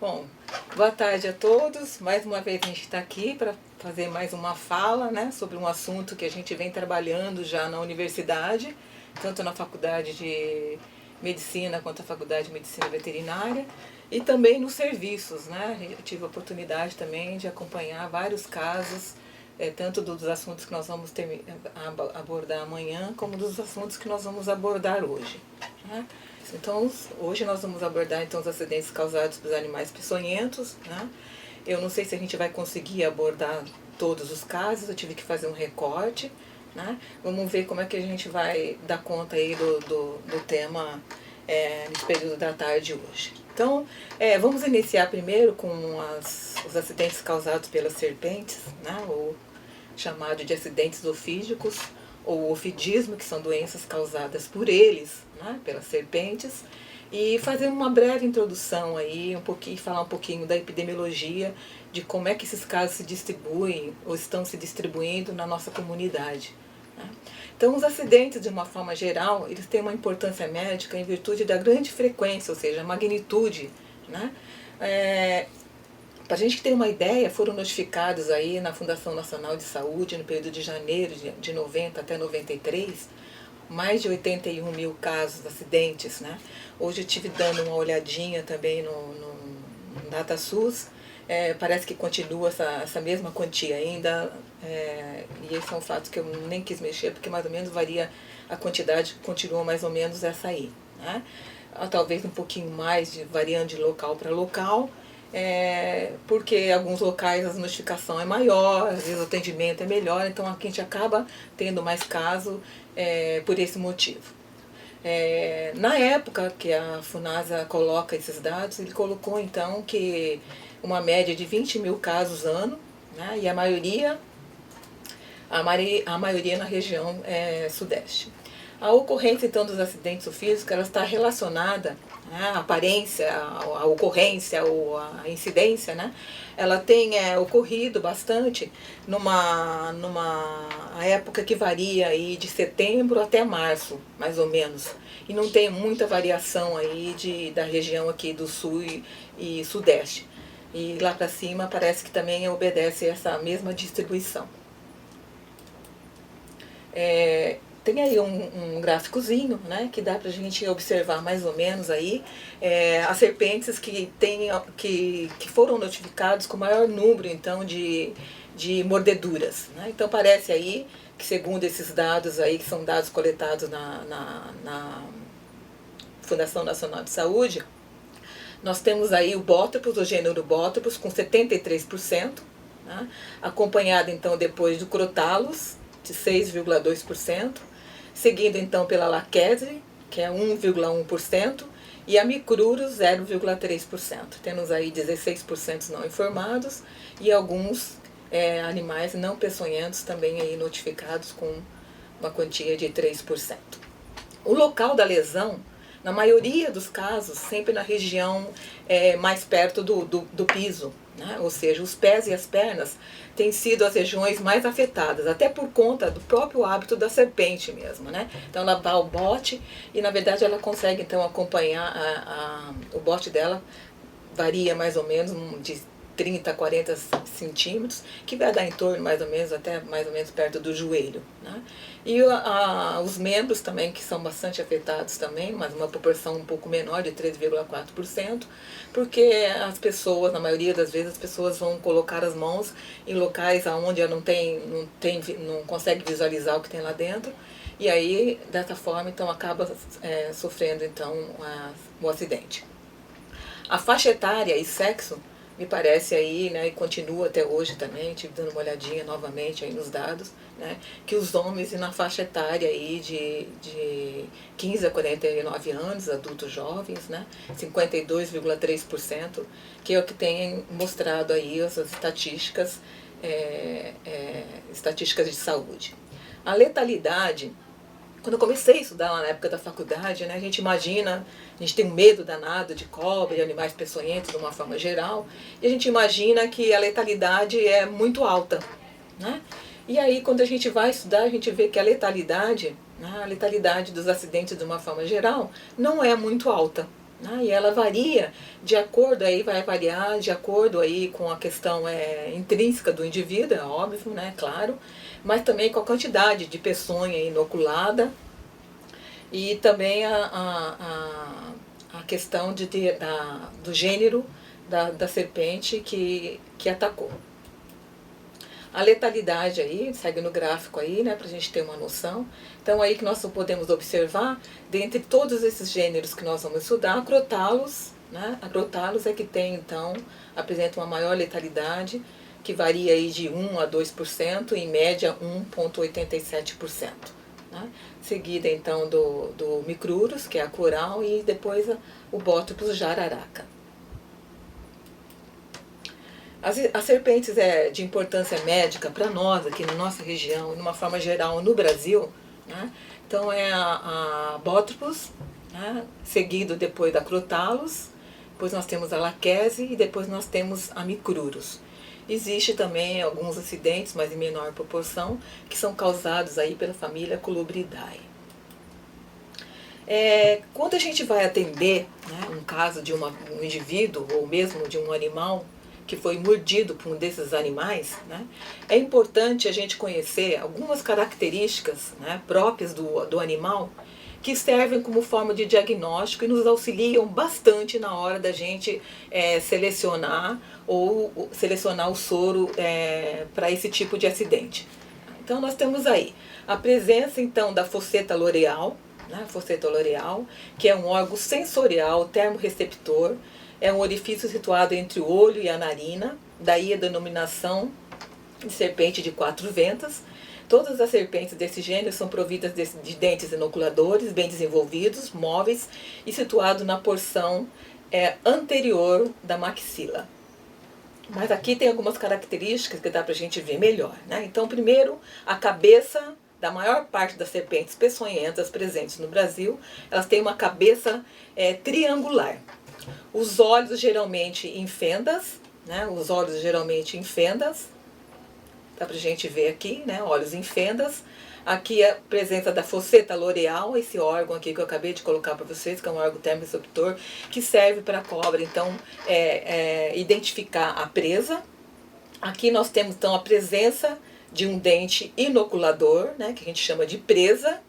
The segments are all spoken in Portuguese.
Bom, boa tarde a todos. Mais uma vez a gente está aqui para fazer mais uma fala, né, sobre um assunto que a gente vem trabalhando já na universidade, tanto na faculdade de medicina quanto na faculdade de medicina veterinária, e também nos serviços, né? Eu tive a oportunidade também de acompanhar vários casos, tanto dos assuntos que nós vamos abordar amanhã, como dos assuntos que nós vamos abordar hoje, né? Então, hoje nós vamos abordar então os acidentes causados pelos animais peçonhentos, né? Eu não sei se a gente vai conseguir abordar todos os casos, eu tive que fazer um recorte, né? Vamos ver como é que a gente vai dar conta aí do tema nesse período da tarde hoje. Então, vamos iniciar primeiro com os acidentes causados pelas serpentes, né? Ou chamado de acidentes ofídicos, ou ofidismo, que são doenças causadas por eles, né, pelas serpentes, e fazer uma breve introdução aí, falar um pouquinho da epidemiologia, de como é que esses casos se distribuem ou estão se distribuindo na nossa comunidade, né. Então, os acidentes, de uma forma geral, eles têm uma importância médica em virtude da grande frequência, ou seja, a magnitude, né. Para a gente ter uma ideia, foram notificados aí na Fundação Nacional de Saúde, no período de janeiro de 90 até 93, mais de 81 mil casos de acidentes, né? Hoje eu estive dando uma olhadinha também no DataSUS, parece que continua essa mesma quantia ainda, e esse é um fato que eu nem quis mexer, porque mais ou menos varia, a quantidade continua mais ou menos essa aí, né? Talvez um pouquinho mais, variando de local para local, porque alguns locais a notificação é maior, às vezes o atendimento é melhor, então aqui a gente acaba tendo mais caso por esse motivo. Na época que a Funasa coloca esses dados, ele colocou então que uma média de 20 mil casos ano, né, e a maioria na região sudeste. A ocorrência, então, dos acidentes ofídicos, ela está relacionada, né, à aparência, à ocorrência ou à incidência, né? Ela tem ocorrido bastante numa época que varia aí de setembro até março, mais ou menos. E não tem muita variação aí da região aqui do sul e sudeste. E lá para cima parece que também obedece essa mesma distribuição. Tem aí um gráficozinho, né, que dá para a gente observar mais ou menos aí as serpentes que foram notificados com maior número então de mordeduras, né? Então parece aí que, segundo esses dados aí, que são dados coletados na Fundação Nacional de Saúde, nós temos aí o Bótropos, o gênero Bótropos, com 73%, né, acompanhado então depois do Crotalus, de 6,2%, seguindo então pela Laquese, que é 1,1%, e a Micrurus, 0,3%. Temos aí 16% não informados e alguns animais não peçonhentos também aí notificados com uma quantia de 3%. O local da lesão, na maioria dos casos, sempre na região mais perto do piso, né? Ou seja, os pés e as pernas têm sido as regiões mais afetadas, até por conta do próprio hábito da serpente mesmo, né? Então ela dá o bote e, na verdade, ela consegue então acompanhar, o bote dela varia mais ou menos de 30 a 40 centímetros, que vai dar em torno mais ou menos, até mais ou menos perto do joelho, né? E os membros também, que são bastante afetados também, mas uma proporção um pouco menor, de 3,4%, porque as pessoas, na maioria das vezes, as pessoas vão colocar as mãos em locais onde ela não consegue visualizar o que tem lá dentro, e aí, dessa forma, então, acaba sofrendo então o acidente. A faixa etária e sexo, me parece aí, né, e continua até hoje também, estive dando uma olhadinha novamente aí nos dados, né, que os homens na faixa etária aí de 15 a 49 anos, adultos jovens, né, 52,3%, que é o que tem mostrado aí essas estatísticas de saúde. A letalidade, quando eu comecei a estudar lá na época da faculdade, né, a gente tem um medo danado de cobra e animais peçonhentos de uma forma geral, e a gente imagina que a letalidade é muito alta, né? E aí, quando a gente vai estudar, a gente vê que a letalidade, né, a letalidade dos acidentes de uma forma geral, não é muito alta. Né, e ela varia de acordo, aí vai variar de acordo aí com a questão intrínseca do indivíduo, é óbvio, né, claro, mas também com a quantidade de peçonha inoculada e também a questão do gênero da serpente que atacou. A letalidade aí, segue no gráfico aí, né, pra gente ter uma noção. Então aí que nós podemos observar, dentre todos esses gêneros que nós vamos estudar, a Crotalus, né, a Crotalus é que tem então, apresenta uma maior letalidade, que varia aí de 1 a 2%, em média 1,87%. Né? Seguida então do Micrurus, que é a coral, e depois o Bótopus jararaca. As serpentes de importância médica para nós, aqui na nossa região, e de uma forma geral no Brasil, né? Então é a Bótopus, né? Seguido depois da Crotalus, depois nós temos a Laquese e depois nós temos a Micrurus. Existe também alguns acidentes, mas em menor proporção, que são causados aí pela família Colubridae. Quando a gente vai atender, né, um caso de um indivíduo ou mesmo de um animal que foi mordido por um desses animais, né, é importante a gente conhecer algumas características, né, próprias do animal que servem como forma de diagnóstico e nos auxiliam bastante na hora da gente selecionar o soro para esse tipo de acidente. Então nós temos aí a presença então da fosseta loreal, né, fosseta loreal, que é um órgão sensorial termorreceptor, é um orifício situado entre o olho e a narina, daí a denominação de serpente de 4 ventas. Todas as serpentes desse gênero são providas de dentes inoculadores, bem desenvolvidos, móveis e situados na porção anterior da maxila. Mas aqui tem algumas características que dá para a gente ver melhor. Né? Então, primeiro, a cabeça da maior parte das serpentes peçonhentas presentes no Brasil, elas têm uma cabeça triangular. Os olhos geralmente em fendas, né? Os olhos geralmente em fendas, dá pra gente ver aqui, né? Olhos em fendas. Aqui a presença da fosseta loreal, esse órgão aqui que eu acabei de colocar para vocês, que é um órgão termorreceptor, que serve para a cobra, então, identificar a presa. Aqui nós temos, então, a presença de um dente inoculador, né? Que a gente chama de presa.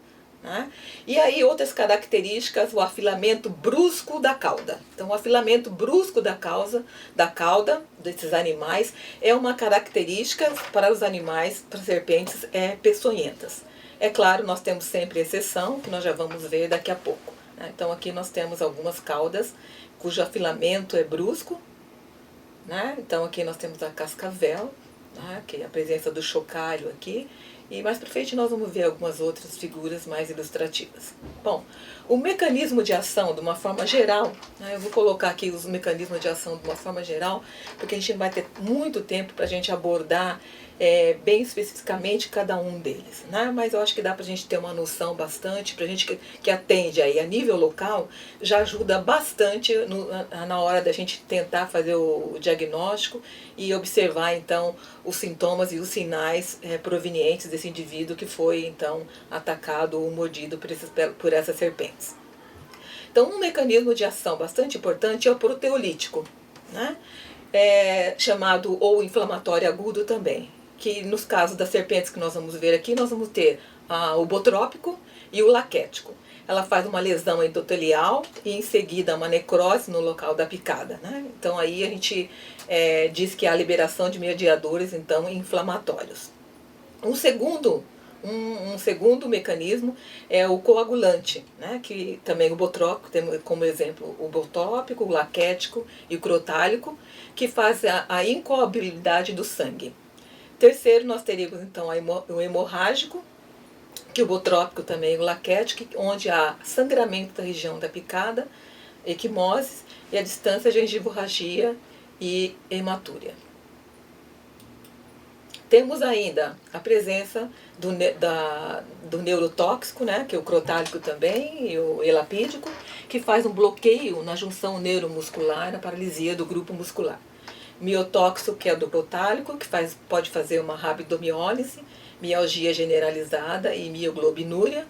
Né? E aí outras características, o afilamento brusco da cauda. Então o afilamento brusco da cauda desses animais é uma característica para os animais, para serpentes peçonhentas. É claro, nós temos sempre exceção, que nós já vamos ver daqui a pouco. Né? Então aqui nós temos algumas caudas cujo afilamento é brusco. Né? Então aqui nós temos a cascavel, né? Que é a presença do chocalho aqui. E mais para frente nós vamos ver algumas outras figuras mais ilustrativas. Bom, o mecanismo de ação de uma forma geral, né, eu vou colocar aqui os mecanismos de ação de uma forma geral, porque a gente não vai ter muito tempo para a gente abordar bem especificamente cada um deles. Né? Mas eu acho que dá para a gente ter uma noção bastante, para a gente que atende aí a nível local, já ajuda bastante na hora da gente tentar fazer o diagnóstico e observar então os sintomas e os sinais provenientes desse indivíduo que foi então atacado ou mordido por essas serpentes. Então um mecanismo de ação bastante importante é o proteolítico, né? Chamado ou inflamatório agudo também, que nos casos das serpentes que nós vamos ver aqui, nós vamos ter o botrópico e o laquético. Ela faz uma lesão endotelial e em seguida uma necrose no local da picada. Né? Então aí a gente diz que há liberação de mediadores então inflamatórios. Um segundo mecanismo é o coagulante, né? Que também o botrópico, temos como exemplo o botópico, o laquético e o crotálico, que faz a incoagulabilidade do sangue. Terceiro, nós teríamos então o hemorrágico, que o botrópico também, o laquético, onde há sangramento da região da picada, equimose e a distância gengivorragia e hematúria. Temos ainda a presença do neurotóxico, né, que é o crotálico também, e o elapídico, que faz um bloqueio na junção neuromuscular, na paralisia do grupo muscular. Miotóxico, que é do botálico, que pode fazer uma rabdomiólise, mialgia generalizada e mioglobinúria.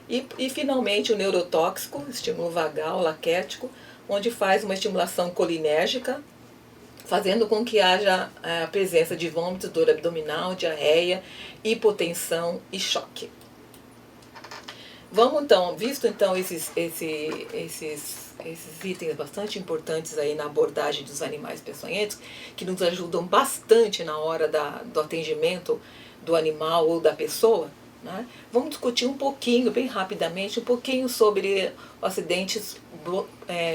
E finalmente o neurotóxico, estímulo vagal, laquético, onde faz uma estimulação colinérgica, fazendo com que haja a presença de vômitos, dor abdominal, diarreia, hipotensão e choque. Vamos então, visto então esses itens bastante importantes aí na abordagem dos animais peçonhentos, que nos ajudam bastante na hora do atendimento do animal ou da pessoa, né? Vamos discutir um pouquinho, bem rapidamente, um pouquinho sobre acidentes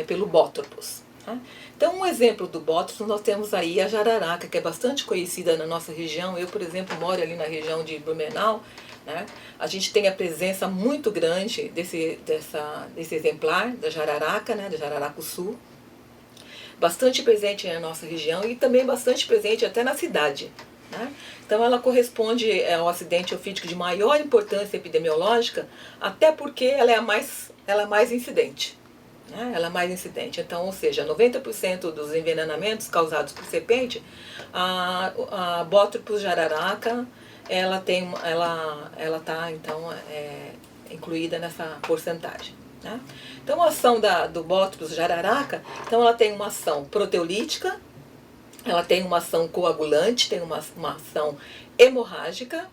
pelo bótropos. Tá? Então, um exemplo do bótropos, nós temos aí a jararaca, que é bastante conhecida na nossa região. Eu, por exemplo, moro ali na região de Blumenau, né? A gente tem a presença muito grande desse exemplar da jararaca, né? Da jararacuçu, bastante presente na nossa região e também bastante presente até na cidade. Né? Então ela corresponde ao acidente ofídico de maior importância epidemiológica, até porque ela é mais incidente. Né? Ela é mais incidente. Então, ou seja, 90% dos envenenamentos causados por serpente, a Bótropos jararaca, ela está então incluída nessa porcentagem. Né? Então a ação do Bótropos jararaca, então ela tem uma ação proteolítica, ela tem uma ação coagulante, tem uma ação hemorrágica,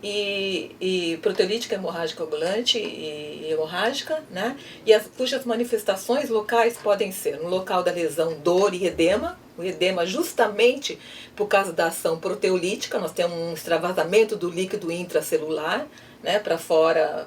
e proteolítica, hemorrágica, coagulante e hemorrágica, né? Cujas manifestações locais podem ser, no local da lesão, dor e edema. O edema justamente por causa da ação proteolítica, nós temos um extravasamento do líquido intracelular, né, para fora,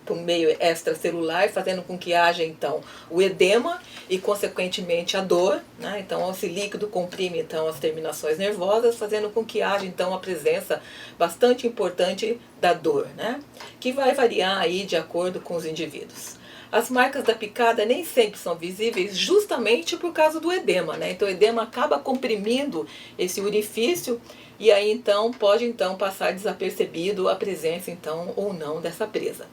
por meio extracelular, fazendo com que haja então o edema e consequentemente a dor, né? Então esse líquido comprime então as terminações nervosas, fazendo com que haja então a presença bastante importante da dor, né? Que vai variar aí de acordo com os indivíduos. As marcas da picada nem sempre são visíveis justamente por causa do edema, né? Então o edema acaba comprimindo esse orifício e aí então pode então passar desapercebido a presença então ou não dessa presa.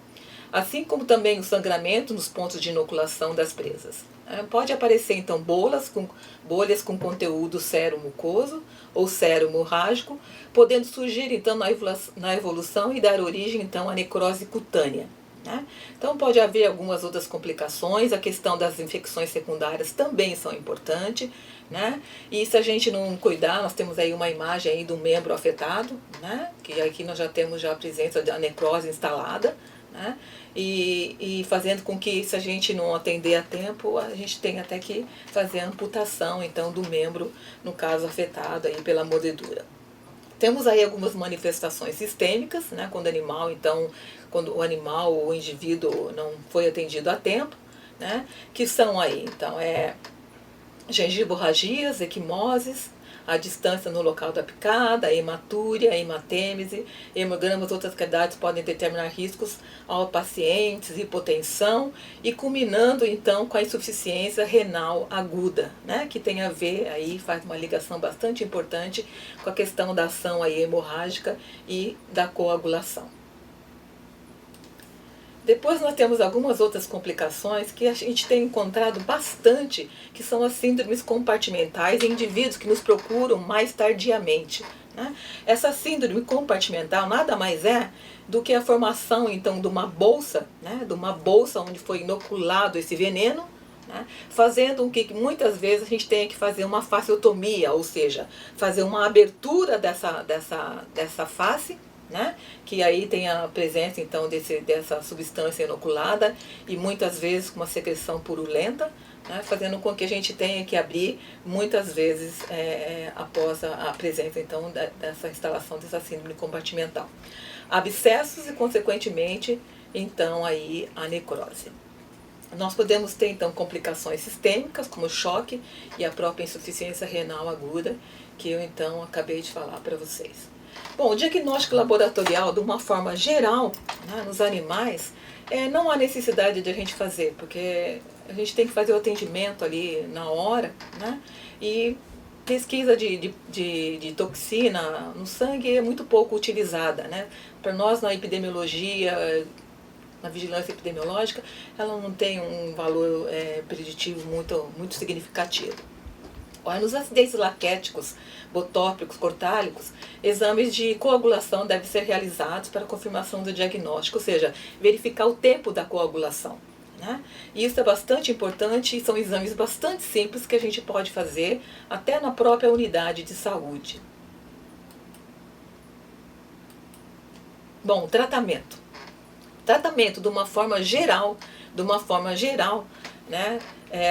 Assim como também o sangramento nos pontos de inoculação das presas. Pode aparecer então bolhas com conteúdo sero-mucoso ou sero-hemorrágico, podendo surgir então na evolução e dar origem então à necrose cutânea. Né? Então pode haver algumas outras complicações, a questão das infecções secundárias também são importantes, né? E se a gente não cuidar, nós temos aí uma imagem aí do membro afetado, né? Que aqui nós já temos a presença da necrose instalada, né? E fazendo com que, se a gente não atender a tempo, a gente tem até que fazer a amputação então do membro, no caso afetado aí pela mordedura. Temos aí algumas manifestações sistêmicas, né, quando o animal ou o indivíduo não foi atendido a tempo, né, que são aí, então, gengiborragias, equimoses, a distância no local da picada, a hematúria, a hematêmese, hemogramas, outras qualidades podem determinar riscos ao pacientes, hipotensão e culminando então com a insuficiência renal aguda, né, que tem a ver aí, faz uma ligação bastante importante com a questão da ação aí hemorrágica e da coagulação. Depois nós temos algumas outras complicações que a gente tem encontrado bastante, que são as síndromes compartimentais em indivíduos que nos procuram mais tardiamente. Né? Essa síndrome compartimental nada mais é do que a formação então de uma bolsa, né? De uma bolsa onde foi inoculado esse veneno, né? Fazendo com que muitas vezes a gente tenha que fazer uma fasciotomia, ou seja, fazer uma abertura dessa face, né? Que aí tem a presença então dessa substância inoculada e muitas vezes com uma secreção purulenta, né? Fazendo com que a gente tenha que abrir muitas vezes após a presença então dessa instalação dessa síndrome compartimental. Abscessos e consequentemente então aí a necrose. Nós podemos ter então complicações sistêmicas como choque e a própria insuficiência renal aguda que eu então acabei de falar para vocês. Bom, o diagnóstico laboratorial, de uma forma geral, né, nos animais, não há necessidade de a gente fazer, porque a gente tem que fazer o atendimento ali na hora, né, e pesquisa de toxina no sangue é muito pouco utilizada, né. Para nós, na epidemiologia, na vigilância epidemiológica, ela não tem um valor preditivo muito significativo. Olha, nos acidentes laquéticos, botópicos, cortálicos, exames de coagulação devem ser realizados para confirmação do diagnóstico, ou seja, verificar o tempo da coagulação. Né? E isso é bastante importante e são exames bastante simples que a gente pode fazer até na própria unidade de saúde. Bom, tratamento. Tratamento de uma forma geral, né?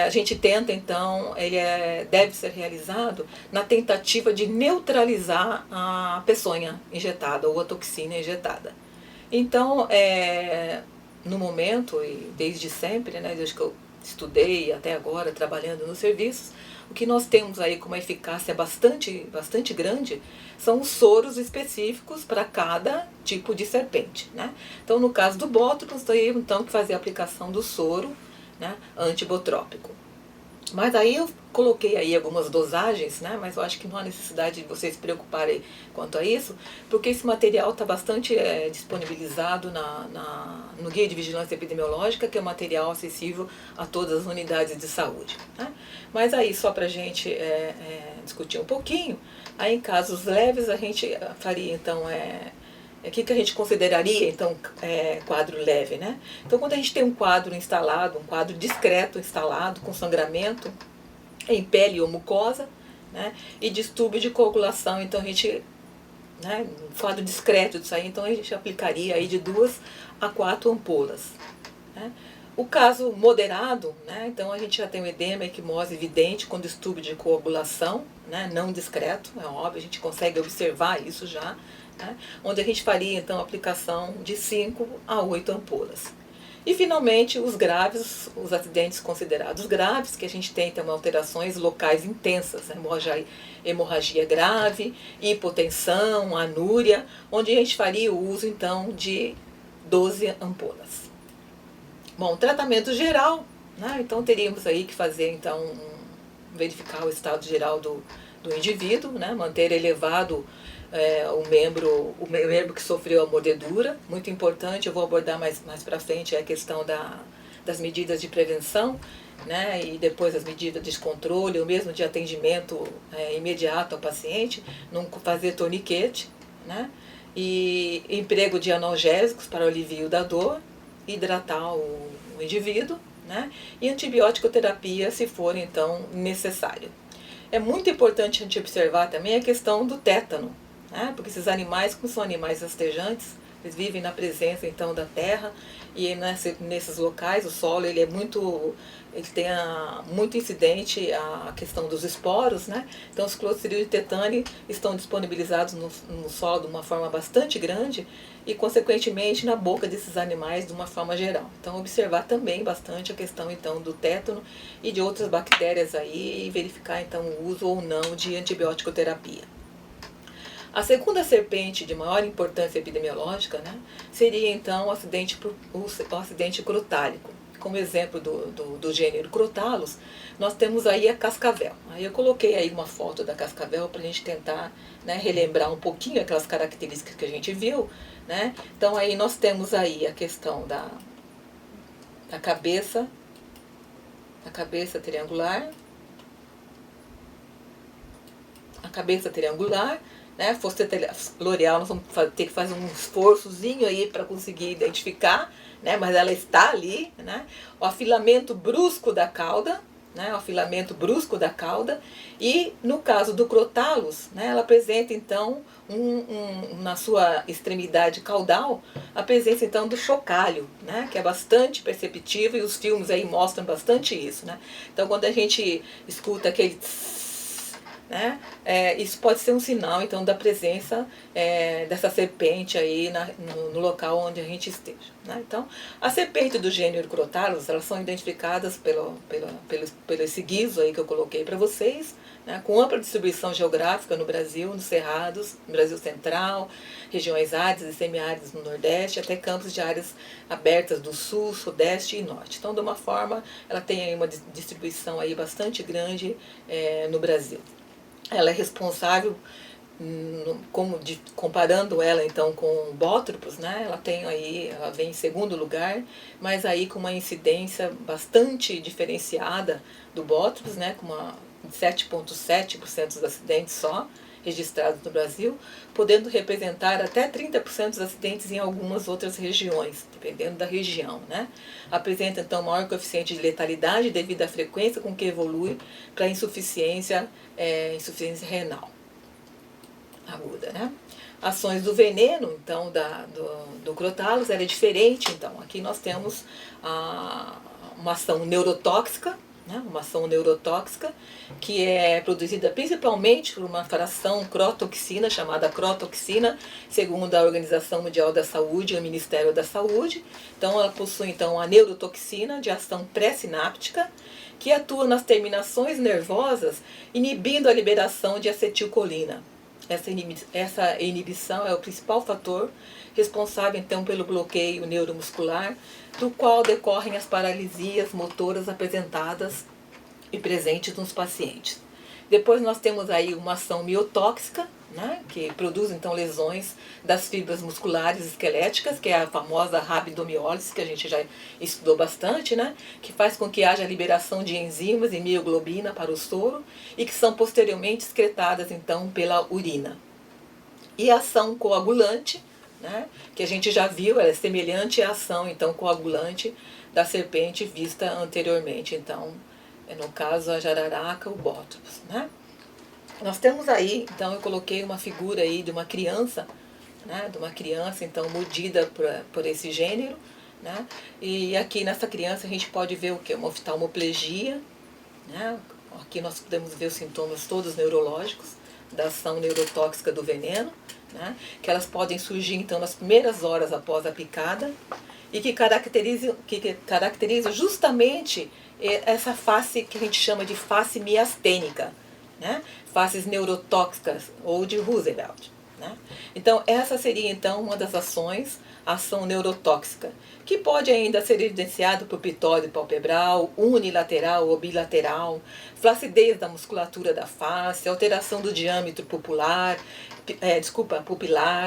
A gente tenta, então, deve ser realizado na tentativa de neutralizar a peçonha injetada ou a toxina injetada. Então, no momento, e desde sempre, né, desde que eu estudei até agora, trabalhando nos serviços, o que nós temos aí com uma eficácia bastante grande são os soros específicos para cada tipo de serpente. Né? Então, no caso do bótricos, nós temos então que fazer a aplicação do soro, né, antibotrópico. Mas aí eu coloquei aí algumas dosagens, né, mas eu acho que não há necessidade de vocês se preocuparem quanto a isso, porque esse material está bastante disponibilizado no Guia de Vigilância Epidemiológica, que é um material acessível a todas as unidades de saúde. Né? Mas aí, só para a gente discutir um pouquinho, aí em casos leves a gente faria então o que a gente consideraria, então, quadro leve, né? Então, quando a gente tem um quadro instalado, um quadro discreto instalado, com sangramento em pele ou mucosa, né? E distúrbio de coagulação, então a gente, né? Um quadro discreto disso aí, então a gente aplicaria aí de 2 a 4 ampolas, né? O caso moderado, né? Então a gente já tem o edema, equimose evidente com distúrbio de coagulação, né? Não discreto, é óbvio, a gente consegue observar isso já, né? Onde a gente faria então a aplicação de 5 a 8 ampolas. E finalmente os graves, os acidentes considerados graves, que a gente tem então alterações locais intensas, hemorragia grave, hipotensão, anúria, onde a gente faria o uso então de 12 ampolas. Bom, tratamento geral, né? Então teríamos aí que fazer então verificar o estado geral do indivíduo, né? Manter elevado o membro que sofreu a mordedura, muito importante. Eu vou abordar mais para frente a questão das medidas de prevenção, né? E depois as medidas de descontrole, ou mesmo de atendimento imediato ao paciente, não fazer torniquete, né? E emprego de analgésicos para o alívio da dor, hidratar o indivíduo, né? E antibiótico terapia se for então necessário. É muito importante a gente observar também a questão do tétano, né? Porque esses animais, como são animais rastejantes, eles vivem na presença então da terra, e nesses locais o solo ele tem muito incidente a questão dos esporos, né? Então os Clostridium tetani estão disponibilizados no solo de uma forma bastante grande e consequentemente na boca desses animais de uma forma geral. Então observar também bastante a questão então do tétano e de outras bactérias aí, e verificar então o uso ou não de antibiótico terapia. A segunda serpente de maior importância epidemiológica, né, seria então o acidente crotálico. Como exemplo do gênero Crotalus, nós temos aí a cascavel. Aí eu coloquei aí uma foto da cascavel para a gente tentar, né, relembrar um pouquinho aquelas características que a gente viu, né? Então aí nós temos aí a questão da cabeça triangular, né? Fosse loreal, nós vamos ter que fazer um esforçozinho aí para conseguir identificar, né? Mas ela está ali, né? O afilamento brusco da cauda, né? O afilamento brusco da cauda, e no caso do Crotalus, né? Ela apresenta então na sua extremidade caudal a presença então do chocalho, né? Que é bastante perceptível, e os filmes aí mostram bastante isso, né? Então quando a gente escuta aquele né? Isso pode ser um sinal então da presença dessa serpente aí no local onde a gente esteja, né? Então, as serpentes do gênero Crotalus, elas são identificadas pelo esse guiso aí que eu coloquei para vocês, né? Com ampla distribuição geográfica no Brasil, nos cerrados, no Brasil central, regiões áridas e semiáridas no Nordeste, até campos de áreas abertas do Sul, Sudeste e Norte. Então, de uma forma, ela tem aí uma distribuição aí bastante grande no Brasil. Ela é responsável, comparando ela então com o Bótropos, né? Ela vem em segundo lugar, mas aí com uma incidência bastante diferenciada do Bótropos, né? Com uma 7,7% dos acidentes só registrados no Brasil, podendo representar até 30% dos acidentes em algumas outras regiões, dependendo da região, né? Apresenta então maior coeficiente de letalidade devido à frequência com que evolui para insuficiência renal aguda, né? Ações do veneno, então, do Crotalus, ela é diferente. Então, aqui nós temos uma ação neurotóxica, né? Uma ação neurotóxica que é produzida principalmente por uma fração crotoxina, chamada crotoxina, segundo a Organização Mundial da Saúde e o Ministério da Saúde. Então, ela possui então a neurotoxina de ação pré-sináptica, que atua nas terminações nervosas, inibindo a liberação de acetilcolina. Essa inibição é o principal fator responsável então pelo bloqueio neuromuscular, do qual decorrem as paralisias motoras apresentadas e presentes nos pacientes. Depois nós temos aí uma ação miotóxica, né, que produz então lesões das fibras musculares esqueléticas, que é a famosa rabdomiólise, que a gente já estudou bastante, né, que faz com que haja liberação de enzimas e mioglobina para o soro e que são posteriormente excretadas então pela urina. E a ação coagulante, né, que a gente já viu, ela é semelhante à ação então coagulante da serpente vista anteriormente, então no caso a jararaca, o bótopus, né. Nós temos aí, então eu coloquei uma figura aí de uma criança, né, então mordida por esse gênero, né, e aqui nessa criança a gente pode ver o que? Uma oftalmoplegia, né, aqui nós podemos ver os sintomas todos neurológicos da ação neurotóxica do veneno, né, que elas podem surgir então nas primeiras horas após a picada e que caracteriza justamente essa face que a gente chama de face miastênica, né? Faces neurotóxicas ou de Roosevelt, né? Então essa seria então uma das ações, a ação neurotóxica, que pode ainda ser evidenciado por pitose palpebral, unilateral ou bilateral, flacidez da musculatura da face, alteração do diâmetro pupilar,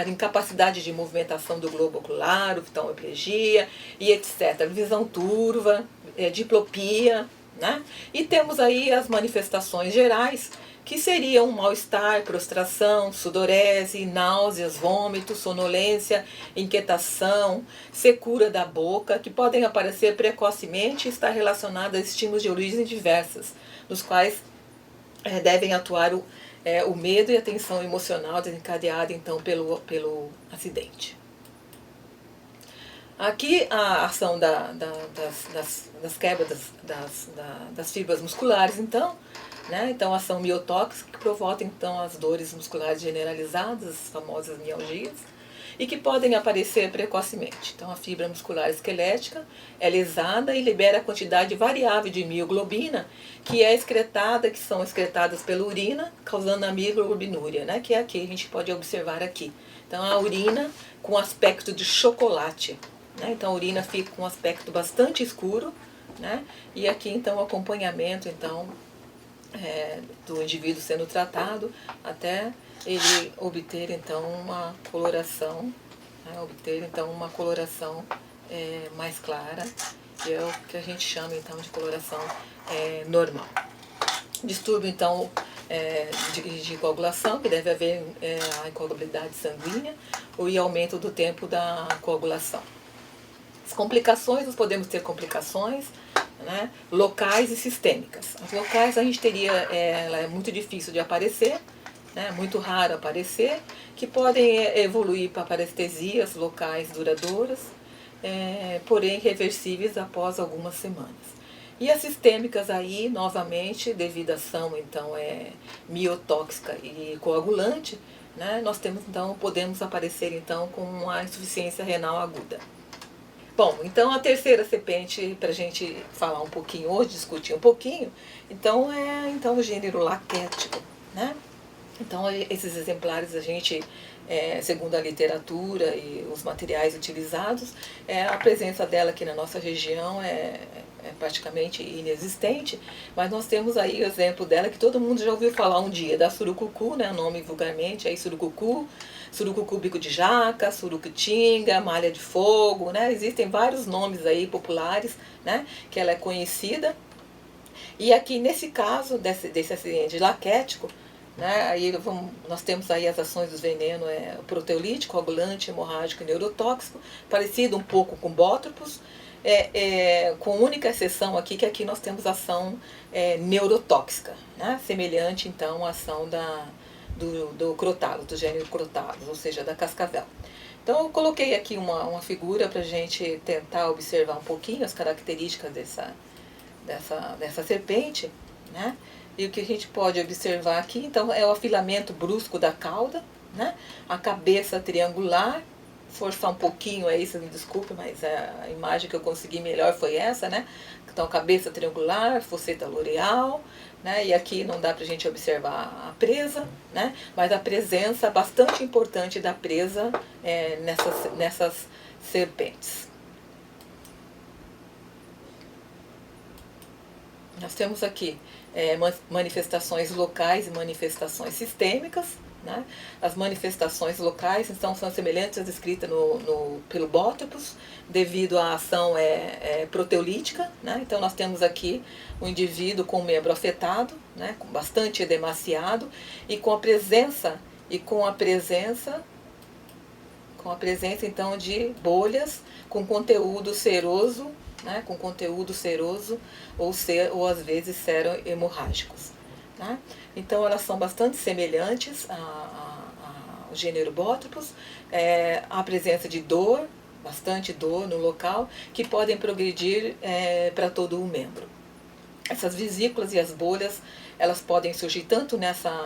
incapacidade de movimentação do globo ocular, oftalmoplegia e etc. Visão turva, diplopia, né? E temos aí as manifestações gerais, que seriam mal-estar, prostração, sudorese, náuseas, vômitos, sonolência, inquietação, secura da boca, que podem aparecer precocemente e estar relacionadas a estímulos de origem diversas, nos quais devem atuar o medo e a tensão emocional desencadeada então pelo acidente. Aqui a ação das quebras das fibras musculares, então, né? Então a ação miotóxica que provoca então as dores musculares generalizadas, as famosas mialgias, e que podem aparecer precocemente. Então a fibra muscular esquelética é lesada e libera a quantidade variável de mioglobina, que são excretadas pela urina, causando a mioglobinuria, né? Que é aqui, a gente pode observar aqui. Então a urina com aspecto de chocolate, né? Então a urina fica com um aspecto bastante escuro, né? E aqui então o acompanhamento então, do indivíduo sendo tratado até ele obter então uma coloração, né? Mais clara, que é o que a gente chama então de coloração normal. Distúrbio então de coagulação, que deve haver a incoagulabilidade sanguínea e aumento do tempo da coagulação. As complicações, nós podemos ter complicações, né, locais e sistêmicas. As locais a gente teria, ela é muito difícil de aparecer, né, muito raro aparecer, que podem evoluir para parestesias locais duradouras, porém reversíveis após algumas semanas. E as sistêmicas aí, novamente, devido à ação então miotóxica e coagulante, né, nós temos então, podemos aparecer então com uma insuficiência renal aguda. Bom, então a terceira serpente, para a gente falar um pouquinho hoje, discutir um pouquinho, então o gênero laquético, né? Então esses exemplares a gente, segundo a literatura e os materiais utilizados, a presença dela aqui na nossa região é praticamente inexistente, mas nós temos aí o exemplo dela que todo mundo já ouviu falar um dia, da surucucu, né, o nome vulgarmente aí surucucu bico de jaca, surucutinga, malha de fogo, né, existem vários nomes aí populares, né, que ela é conhecida. E aqui nesse caso, desse acidente laquético, né, aí nós temos aí as ações dos venenos, proteolítico, coagulante, hemorrágico e neurotóxico, parecido um pouco com bótropos, com única exceção aqui, que aqui nós temos ação neurotóxica, né, semelhante então à ação do crotalos, do gênero crotalos, ou seja, da cascavel. Então eu coloquei aqui uma figura para a gente tentar observar um pouquinho as características dessa serpente, né? E o que a gente pode observar aqui, então, é o afilamento brusco da cauda, né? A cabeça triangular, forçar um pouquinho aí, você me desculpe, mas a imagem que eu consegui melhor foi essa, né? Então, cabeça triangular, fosseta loreal, né? E aqui não dá pra gente observar a presa, né? Mas a presença bastante importante da presa nessas serpentes. Nós temos aqui manifestações locais e manifestações sistêmicas, né? As manifestações locais então, são semelhantes às descritas pelo Bótropos, devido à ação proteolítica, né? Então nós temos aqui um indivíduo com o membro afetado, né? Bastante edemaciado, e com a presença então de bolhas com conteúdo seroso, né, com conteúdo seroso ou às vezes sero-hemorrágicos. Né? Então elas são bastante semelhantes ao gênero Bótropos, a presença de dor, bastante dor no local, que podem progredir para todo o membro. Essas vesículas e as bolhas, elas podem surgir tanto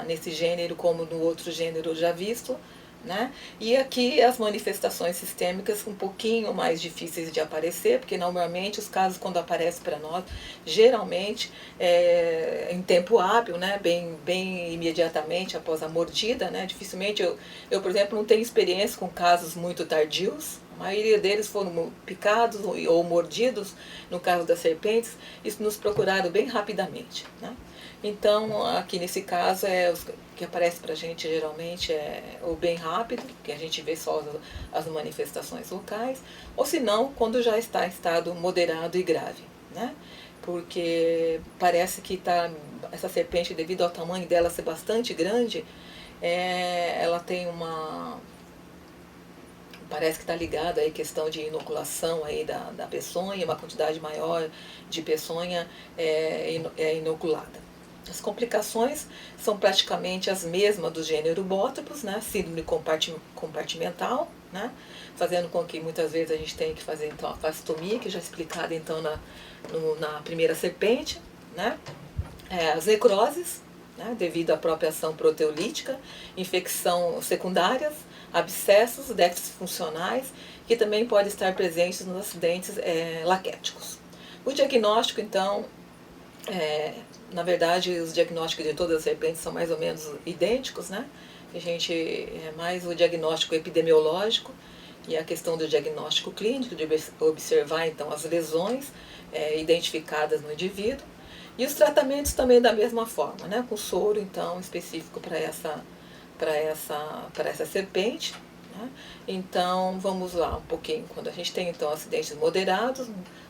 nesse gênero como no outro gênero já visto, né? E aqui as manifestações sistêmicas um pouquinho mais difíceis de aparecer, porque normalmente os casos quando aparecem para nós, geralmente em tempo hábil, né? bem imediatamente após a mordida, né? Dificilmente eu, por exemplo, não tenho experiência com casos muito tardios. A maioria deles foram picados ou mordidos, no caso das serpentes, isso nos procuraram bem rapidamente, né? Então, aqui nesse caso, o que aparece para a gente geralmente ou bem rápido, que a gente vê só as manifestações locais, ou se não, quando já está em estado moderado e grave, né? Porque parece que essa serpente, devido ao tamanho dela ser bastante grande, ela tem parece que está ligada à questão de inoculação aí da peçonha, uma quantidade maior de peçonha inoculada. As complicações são praticamente as mesmas do gênero Bótropos, né? Síndrome compartimental, né? Fazendo com que muitas vezes a gente tenha que fazer então a fascitomia, que já é explicada então na primeira serpente, né? As necroses, né? Devido à própria ação proteolítica, infecção secundárias, abscessos, déficits funcionais, que também podem estar presentes nos acidentes laquéticos. O diagnóstico, então, na verdade, os diagnósticos de todas as serpentes são mais ou menos idênticos, né? A gente mais o diagnóstico epidemiológico e a questão do diagnóstico clínico, de observar então as lesões identificadas no indivíduo, e os tratamentos também da mesma forma, né? Com soro então específico para essa serpente. Né? Então vamos lá um pouquinho. Quando a gente tem então acidentes moderados,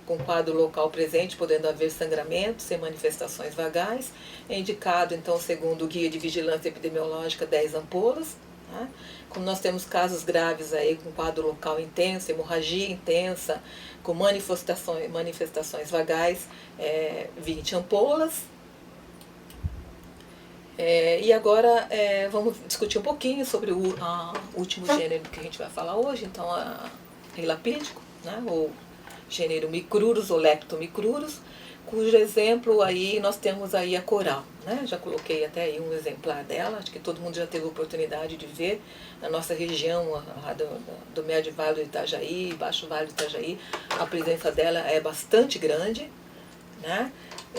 com quadro local presente, podendo haver sangramento, sem manifestações vagais, é indicado então, segundo o Guia de Vigilância Epidemiológica, 10 ampolas. Né? Como nós temos casos graves aí com quadro local intenso, hemorragia intensa, com manifestações vagais, 20 ampolas. E agora vamos discutir um pouquinho sobre o último gênero que a gente vai falar hoje, então a Rilapídico, né, ou gênero Micrurus ou Leptomicrurus, cujo exemplo aí nós temos aí a coral, né? Já coloquei até aí um exemplar dela, acho que todo mundo já teve a oportunidade de ver na nossa região do Médio Vale do Itajaí, Baixo Vale do Itajaí, a presença dela é bastante grande, né?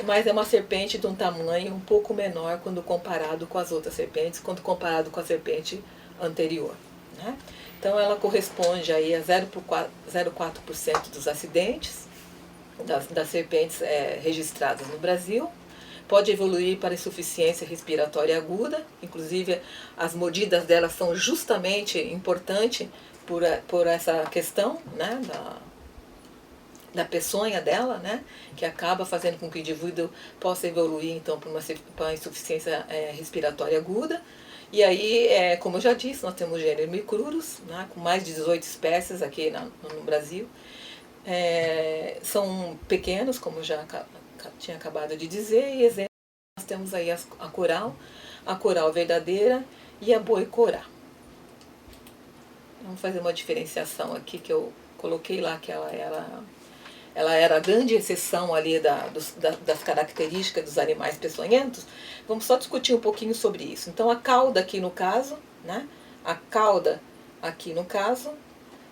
Mas é uma serpente de um tamanho um pouco menor quando comparado com as outras serpentes, quando comparado com a serpente anterior, né? Então ela corresponde aí a 0,4% dos acidentes das serpentes registradas no Brasil. Pode evoluir para insuficiência respiratória aguda, inclusive as mordidas delas são justamente importantes por essa questão, né, da peçonha dela, né, que acaba fazendo com que o indivíduo possa evoluir então para uma insuficiência respiratória aguda. E aí, como eu já disse, nós temos o gênero Micrurus, né, com mais de 18 espécies aqui no Brasil. São pequenos, como eu já tinha acabado de dizer, e exemplo, nós temos aí a coral verdadeira e a boicorá. Vamos fazer uma diferenciação aqui que eu coloquei lá, que ela era a grande exceção ali das características dos animais peçonhentos. Vamos só discutir um pouquinho sobre isso. Então a cauda aqui no caso, né? A cauda aqui no caso,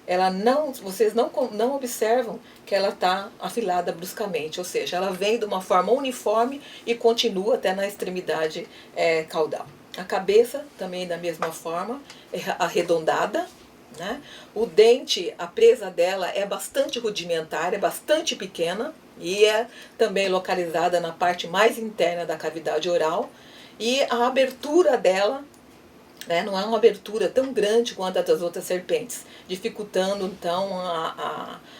ela não, vocês não observam que ela está afilada bruscamente, ou seja, ela vem de uma forma uniforme e continua até na extremidade caudal. A cabeça também da mesma forma, arredondada, né? O dente, a presa dela é bastante rudimentar, é bastante pequena e é também localizada na parte mais interna da cavidade oral, e a abertura dela, né, não é uma abertura tão grande quanto a das outras serpentes, dificultando então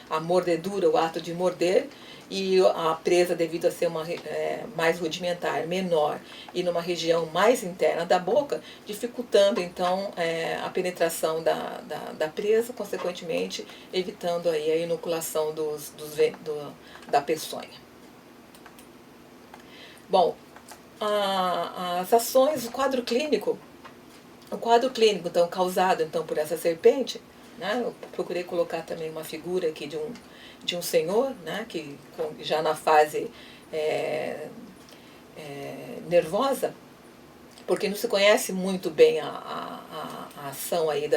a mordedura, o ato de morder, e a presa, devido a ser mais rudimentar, menor e numa região mais interna da boca, dificultando então a penetração da presa, consequentemente evitando aí a inoculação da peçonha. Bom, as ações, o quadro clínico então causado então por essa serpente, né, eu procurei colocar também uma figura aqui de um senhor, né, que já na fase nervosa, porque não se conhece muito bem a ação aí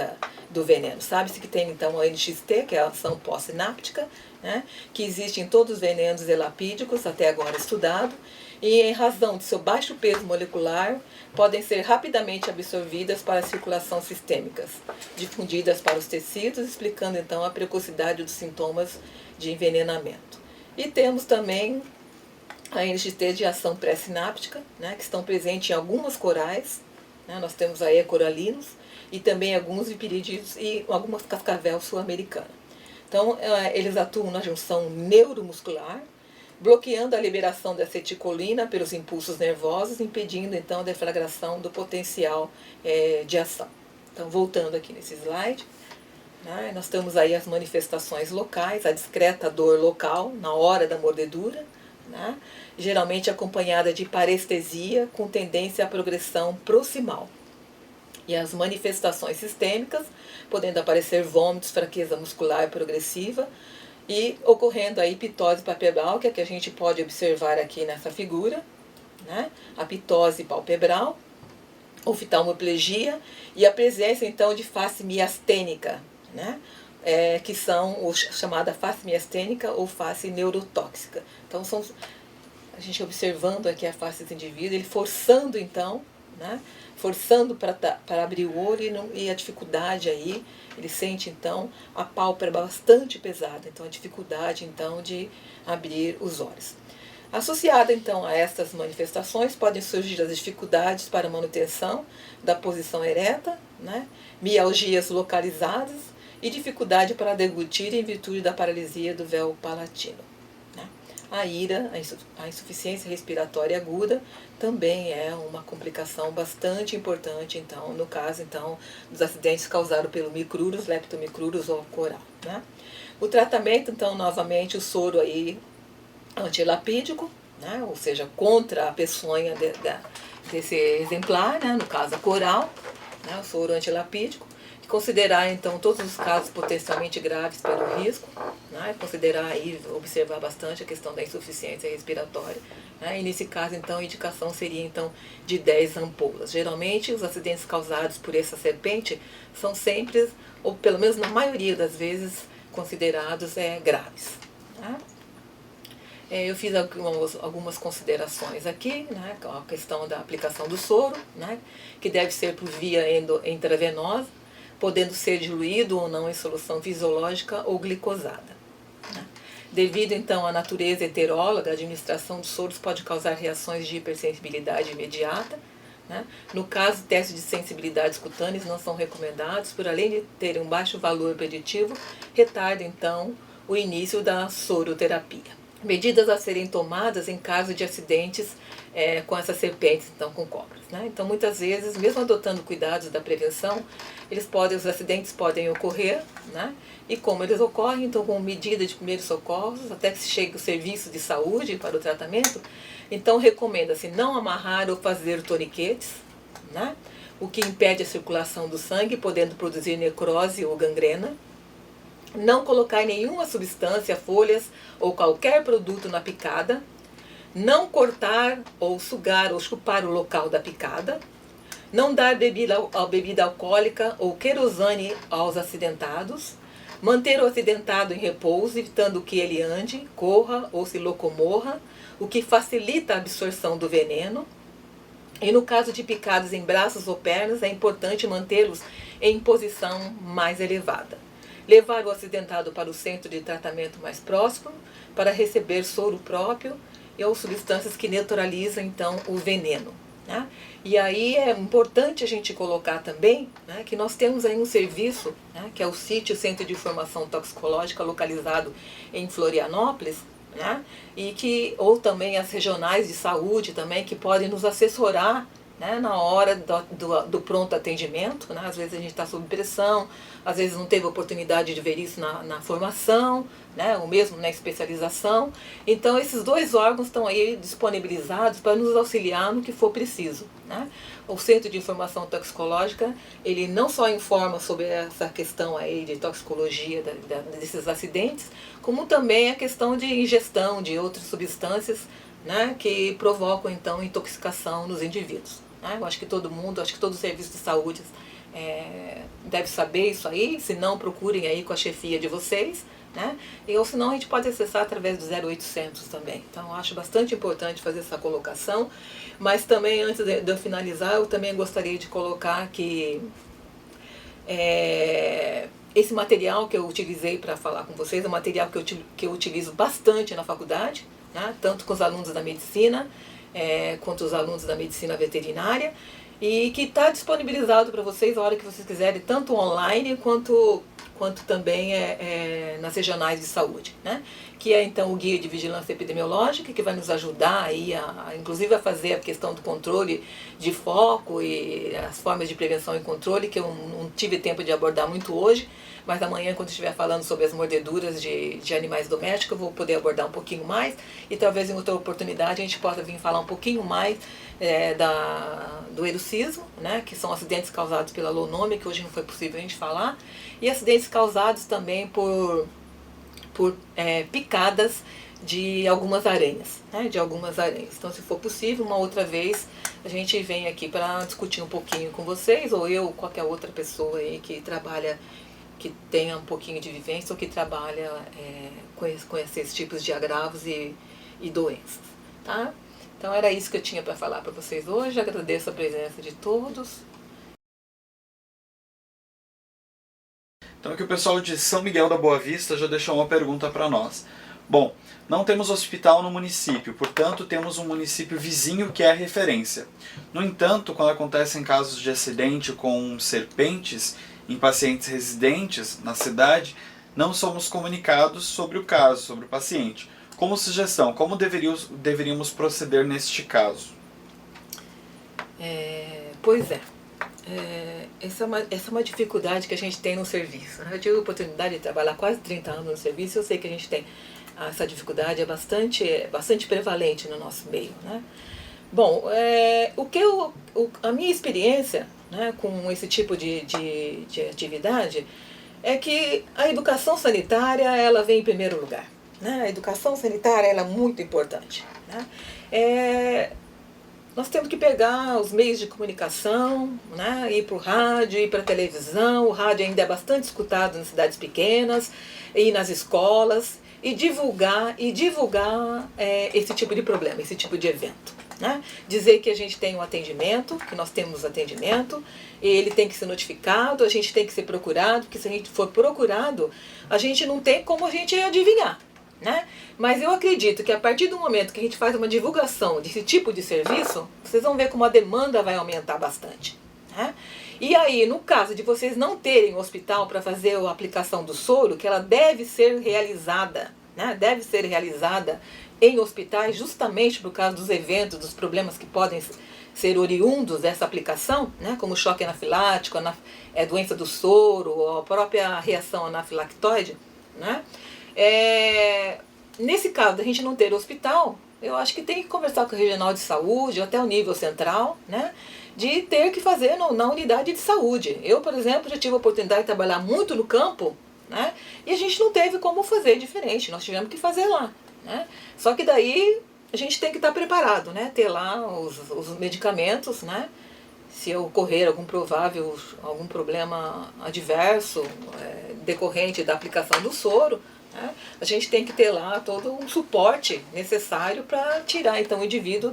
do veneno. Sabe-se que tem então a NXT, que é a ação pós-sináptica, né, que existe em todos os venenos elapídicos, até agora estudado, e em razão de seu baixo peso molecular, podem ser rapidamente absorvidas para a circulação sistêmica, difundidas para os tecidos, explicando então a precocidade dos sintomas de envenenamento. E temos também a NXT de ação pré-sináptica, né, que estão presentes em algumas corais, né, nós temos aí coralinos, e também alguns viperídeos e algumas cascavel sul-americana. Então, eles atuam na junção neuromuscular, bloqueando a liberação da acetilcolina pelos impulsos nervosos, impedindo então a deflagração do potencial de ação. Então, voltando aqui nesse slide, né, nós temos aí as manifestações locais, a discreta dor local na hora da mordedura, né, geralmente acompanhada de parestesia com tendência à progressão proximal. E as manifestações sistêmicas, podendo aparecer vômitos, fraqueza muscular progressiva, e ocorrendo aí pitose palpebral, que é que a gente pode observar aqui nessa figura, né? A pitose palpebral, oftalmoplegia, e a presença então de face miastênica, né? Que são chamada face miastênica ou face neurotóxica. Então a gente observando aqui a face desse indivíduo, ele forçando então, né? Forçando para abrir o olho, e a dificuldade aí, ele sente então a pálpebra bastante pesada, então a dificuldade então de abrir os olhos. Associada então a estas manifestações podem surgir as dificuldades para a manutenção da posição ereta, né, mialgias localizadas e dificuldade para deglutir em virtude da paralisia do véu palatino. A IRA, a insuficiência respiratória aguda, também é uma complicação bastante importante, então, no caso então, dos acidentes causados pelo micrurus, leptomicrurus ou coral. Né? O tratamento, então, novamente, o soro aí antilapídico, né? Ou seja, contra a peçonha desse exemplar, né? No caso a coral, né? O soro antilapídico. Considerar então todos os casos potencialmente graves pelo risco, né, considerar e observar bastante a questão da insuficiência respiratória, né, e nesse caso então a indicação seria então de 10 ampolas. Geralmente os acidentes causados por essa serpente são sempre, ou pelo menos na maioria das vezes, considerados graves. Tá? Eu fiz algumas considerações aqui, né, a questão da aplicação do soro, né, que deve ser por via intravenosa, podendo ser diluído ou não em solução fisiológica ou glicosada. Né? Devido então à natureza heteróloga, a administração de soros pode causar reações de hipersensibilidade imediata. Né? No caso, testes de sensibilidades cutâneas não são recomendados, por além de terem um baixo valor preditivo, retarda então o início da soroterapia. Medidas a serem tomadas em caso de acidentes com essas serpentes, então com cobras, né? Então muitas vezes, mesmo adotando cuidados da prevenção, os acidentes podem ocorrer, né? E como eles ocorrem, então com medida de primeiros socorros, até que se chegue o serviço de saúde para o tratamento, então recomenda-se não amarrar ou fazer torniquetes, né? O que impede a circulação do sangue, podendo produzir necrose ou gangrena. Não colocar nenhuma substância, folhas ou qualquer produto na picada. Não cortar ou sugar ou chupar o local da picada. Não dar bebida alcoólica ou querosene aos acidentados. Manter o acidentado em repouso, evitando que ele ande, corra ou se locomorra, o que facilita a absorção do veneno. E no caso de picadas em braços ou pernas, é importante mantê-los em posição mais elevada. Levar o acidentado para o centro de tratamento mais próximo para receber soro próprio ou substâncias que neutralizam então o veneno, né? E aí é importante a gente colocar também, né, que nós temos aí um serviço, né, que é o CIT, o Centro de Informação Toxicológica, localizado em Florianópolis, né, ou também as regionais de saúde também, que podem nos assessorar, né, na hora do pronto atendimento, né? Às vezes a gente está sob pressão, às vezes não teve oportunidade de ver isso na formação, né, ou mesmo na especialização. Então esses dois órgãos estão aí disponibilizados para nos auxiliar no que for preciso, né? O Centro de Informação Toxicológica, ele não só informa sobre essa questão aí de toxicologia desses acidentes, como também a questão de ingestão de outras substâncias, né, que provocam então intoxicação nos indivíduos. Eu acho que todo mundo, acho que todo o serviço de saúde deve saber isso aí, se não procurem aí com a chefia de vocês, né? Ou senão a gente pode acessar através do 0800 também. Então eu acho bastante importante fazer essa colocação, mas também antes de eu finalizar, eu também gostaria de colocar que esse material que eu utilizei para falar com vocês é um material que eu utilizo bastante na faculdade, né? Tanto com os alunos da medicina, quanto os alunos da medicina veterinária, e que está disponibilizado para vocês a hora que vocês quiserem, tanto online quanto também nas regionais de saúde, né? Que é então o guia de vigilância epidemiológica, que vai nos ajudar aí inclusive a fazer a questão do controle de foco e as formas de prevenção e controle, que eu não tive tempo de abordar muito hoje, mas amanhã, quando estiver falando sobre as mordeduras de animais domésticos, eu vou poder abordar um pouquinho mais, e talvez em outra oportunidade a gente possa vir falar um pouquinho mais do erucismo, né, que são acidentes causados pela lonomia, que hoje não foi possível a gente falar, e acidentes causados também por picadas de algumas aranhas, né, Então, se for possível, uma outra vez a gente vem aqui para discutir um pouquinho com vocês, ou eu, ou qualquer outra pessoa aí que trabalha, que tenha um pouquinho de vivência ou que trabalha com esses tipos de agravos e doenças, tá? Então era isso que eu tinha para falar para vocês hoje. Agradeço a presença de todos. Então aqui o pessoal de São Miguel da Boa Vista já deixou uma pergunta para nós. Bom, não temos hospital no município, portanto temos um município vizinho que é a referência. No entanto, quando acontecem casos de acidente com serpentes em pacientes residentes na cidade, não somos comunicados sobre o caso, sobre o paciente. Como sugestão, como deveríamos proceder neste caso? Pois é. Essa é uma dificuldade que a gente tem no serviço, né? Eu tive a oportunidade de trabalhar quase 30 anos no serviço, eu sei que a gente tem essa dificuldade, bastante prevalente no nosso meio, né? Bom, a minha experiência, né, com esse tipo de atividade é que a educação sanitária, ela vem em primeiro lugar, né? A educação sanitária, ela é muito importante, né? Nós temos que pegar os meios de comunicação, né, ir para o rádio, ir para a televisão. O rádio ainda é bastante escutado nas cidades pequenas e nas escolas, e divulgar esse tipo de problema, esse tipo de evento, né? Dizer que a gente tem um atendimento, que nós temos atendimento, ele tem que ser notificado, a gente tem que ser procurado, porque se a gente for procurado, a gente não tem como a gente adivinhar, né? Mas eu acredito que a partir do momento que a gente faz uma divulgação desse tipo de serviço, vocês vão ver como a demanda vai aumentar bastante, né? E aí, no caso de vocês não terem hospital para fazer a aplicação do soro, que ela deve ser realizada, né? Deve ser realizada em hospitais justamente por causa dos eventos, dos problemas que podem ser oriundos dessa aplicação, né? Como choque anafilático, doença do soro, ou a própria reação anafilactoide, né? Nesse caso da gente não ter hospital, eu acho que tem que conversar com o regional de saúde, até o nível central, né? De ter que fazer na unidade de saúde. Eu, por exemplo, já tive a oportunidade de trabalhar muito no campo, né? E a gente não teve como fazer diferente, nós tivemos que fazer lá, né? Só que daí a gente tem que estar preparado, né? Ter lá os medicamentos, né? Se ocorrer algum problema adverso decorrente da aplicação do soro, né? A gente tem que ter lá todo um suporte necessário para tirar então o indivíduo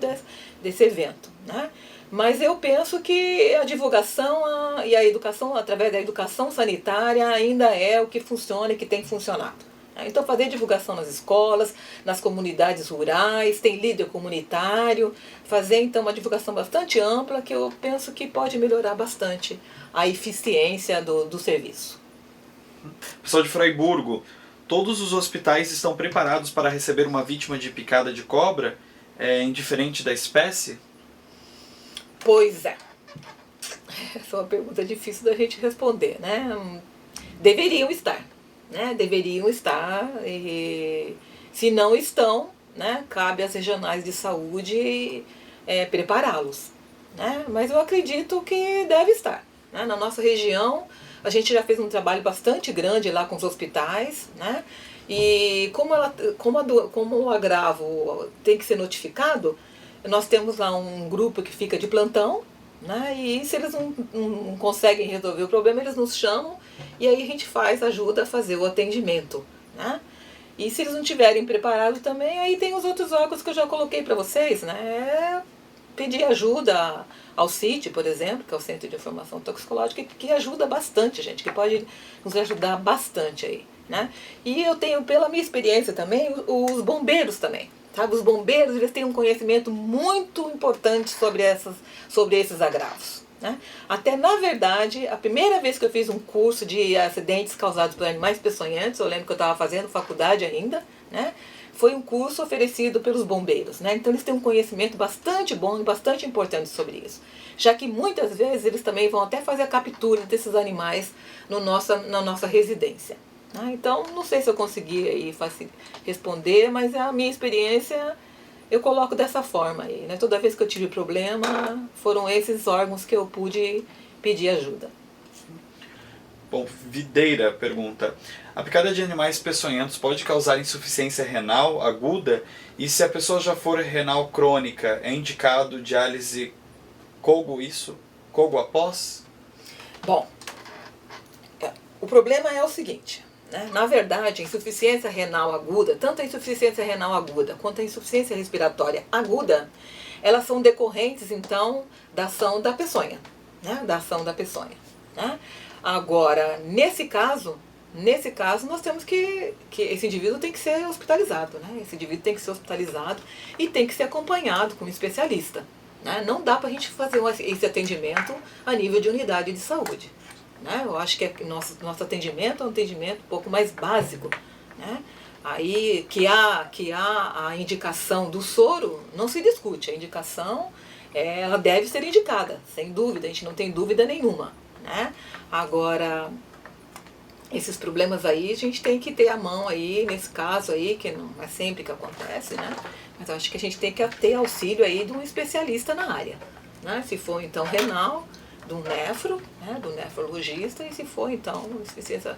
desse evento, né? Mas eu penso que a divulgação e a educação, através da educação sanitária, ainda é o que funciona e que tem funcionado. Então fazer divulgação nas escolas, nas comunidades rurais, tem líder comunitário, fazer então uma divulgação bastante ampla que eu penso que pode melhorar bastante a eficiência do serviço. Pessoal de Fraiburgo, todos os hospitais estão preparados para receber uma vítima de picada de cobra, indiferente da espécie? Pois é. Essa é uma pergunta difícil da gente responder, né? Deveriam estar, né? Deveriam estar, e se não estão, né? Cabe às regionais de saúde prepará-los, né? Mas eu acredito que deve estar, né? Na nossa região, a gente já fez um trabalho bastante grande lá com os hospitais, né? E como o agravo tem que ser notificado, nós temos lá um grupo que fica de plantão, né? E se eles não conseguem resolver o problema, eles nos chamam e aí a gente ajuda a fazer o atendimento, né? E se eles não estiverem preparados também, aí tem os outros órgãos que eu já coloquei para vocês, né? Pedir ajuda ao CIT, por exemplo, que é o Centro de Informação Toxicológica, que ajuda bastante, gente, que pode nos ajudar bastante aí, né? E eu tenho, pela minha experiência também, os bombeiros também. Sabe, os bombeiros, eles têm um conhecimento muito importante sobre esses agravos, né? Até, na verdade, a primeira vez que eu fiz um curso de acidentes causados por animais peçonhentos, eu lembro que eu estava fazendo faculdade ainda, né? Foi um curso oferecido pelos bombeiros, né? Então eles têm um conhecimento bastante bom e bastante importante sobre isso. Já que muitas vezes eles também vão até fazer a captura desses animais na nossa residência. Então, não sei se eu consegui aí responder, mas a minha experiência eu coloco dessa forma aí, né? Toda vez que eu tive problema, foram esses órgãos que eu pude pedir ajuda. Bom, Videira pergunta: a picada de animais peçonhentos pode causar insuficiência renal aguda? E se a pessoa já for renal crônica, é indicado diálise cogo após? Bom, o problema é o seguinte, né? Na verdade, a insuficiência renal aguda, tanto a insuficiência renal aguda quanto a insuficiência respiratória aguda, elas são decorrentes, então, da ação da peçonha, né? Da ação da peçonha, né? Agora, nesse caso, nós temos que esse indivíduo tem que ser hospitalizado, né? Esse indivíduo tem que ser hospitalizado e tem que ser acompanhado com um especialista, né? Não dá para a gente fazer esse atendimento a nível de unidade de saúde, né? Eu acho que nosso atendimento é um atendimento um pouco mais básico, né? Aí que há a indicação do soro, não se discute. A indicação, ela deve ser indicada, sem dúvida, a gente não tem dúvida nenhuma, né? Agora, esses problemas aí, a gente tem que ter a mão aí, nesse caso aí, que não é sempre que acontece, né? Mas eu acho que a gente tem que ter auxílio aí de um especialista na área, né? Se for, então, renal, do nefro, né? Do nefrologista, e se for, então, uma insuficiência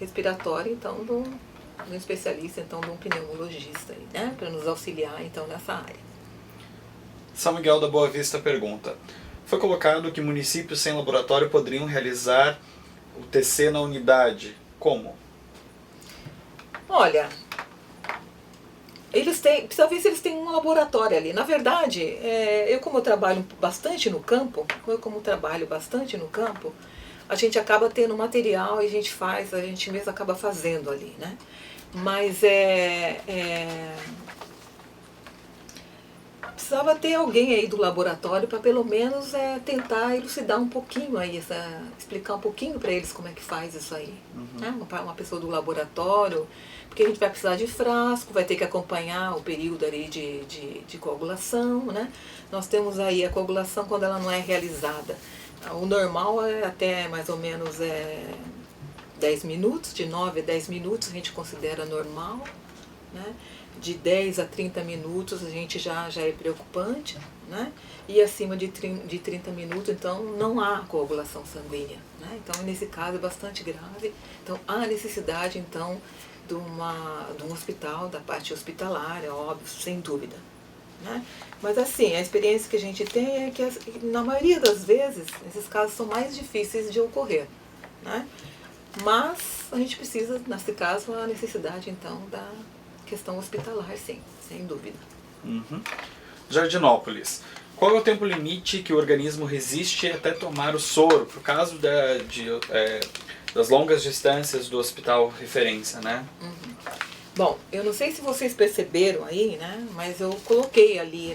respiratória, então, de um especialista, então, de um pneumologista, aí, né? Para nos auxiliar, então, nessa área. São Miguel da Boa Vista pergunta: foi colocado que municípios sem laboratório poderiam realizar o TC na unidade. Como? Olha, precisa ver se eles têm um laboratório ali. Na verdade, eu como trabalho bastante no campo, a gente acaba tendo material e a gente mesmo acaba fazendo ali, né? Mas precisava ter alguém aí do laboratório para pelo menos tentar elucidar um pouquinho aí, explicar um pouquinho para eles como é que faz isso aí. Né? Uma pessoa do laboratório, porque a gente vai precisar de frasco, vai ter que acompanhar o período ali de coagulação, né? Nós temos aí a coagulação quando ela não é realizada. O normal é até mais ou menos 10 minutos, de 9 a 10 minutos a gente considera normal, né? De 10 a 30 minutos a gente já é preocupante, né? E acima de 30 minutos, então, não há coagulação sanguínea, né? Então, nesse caso, é bastante grave. Então, há necessidade, então, de um hospital, da parte hospitalar, é óbvio, sem dúvida, né? Mas, assim, a experiência que a gente tem é que, na maioria das vezes, esses casos são mais difíceis de ocorrer, né? Mas a gente precisa, nesse caso, a necessidade, então, da questão hospitalar, sim, sem dúvida. Jardinópolis. Qual é o tempo limite que o organismo resiste até tomar o soro? Por caso das longas distâncias do hospital referência, né? Bom, eu não sei se vocês perceberam aí, né? Mas eu coloquei ali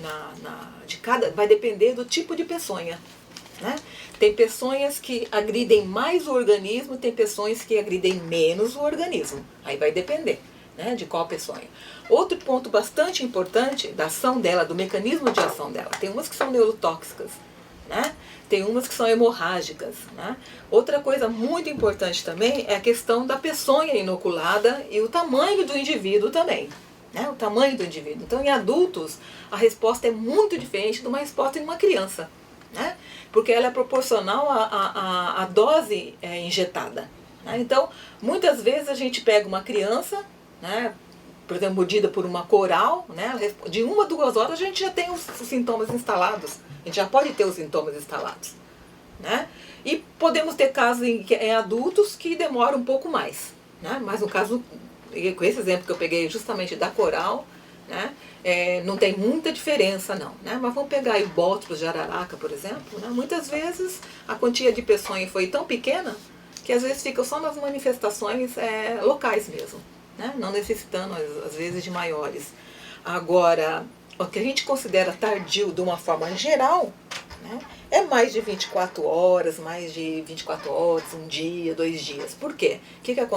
vai depender do tipo de peçonha, né? Tem peçonhas que agridem mais o organismo, tem peçonhas que agridem menos o organismo. Aí vai depender, né, de qual peçonha. Outro ponto bastante importante da ação dela, do mecanismo de ação dela, tem umas que são neurotóxicas, né? Tem umas que são hemorrágicas, né? Outra coisa muito importante também é a questão da peçonha inoculada e o tamanho do indivíduo também, né? O tamanho do indivíduo. Então, em adultos, a resposta é muito diferente de uma resposta em uma criança, né? Porque ela é proporcional à dose injetada, né? Então, muitas vezes a gente pega uma criança, né, por exemplo, mordida por uma coral, né, de 1 a 2 horas a gente já tem os sintomas instalados, a gente já pode ter os sintomas instalados, né? E podemos ter casos em adultos que demoram um pouco mais, né? Mas no caso, com esse exemplo que eu peguei justamente da coral, né, não tem muita diferença não, né? Mas vamos pegar aí o bótulus de jararaca, por exemplo, né? Muitas vezes a quantia de peçonha foi tão pequena que às vezes fica só nas manifestações locais mesmo, né? Não necessitando às vezes de maiores. Agora, o que a gente considera tardio de uma forma geral, né, é mais de 24 horas, um dia, 2 dias. Por quê? O que deixa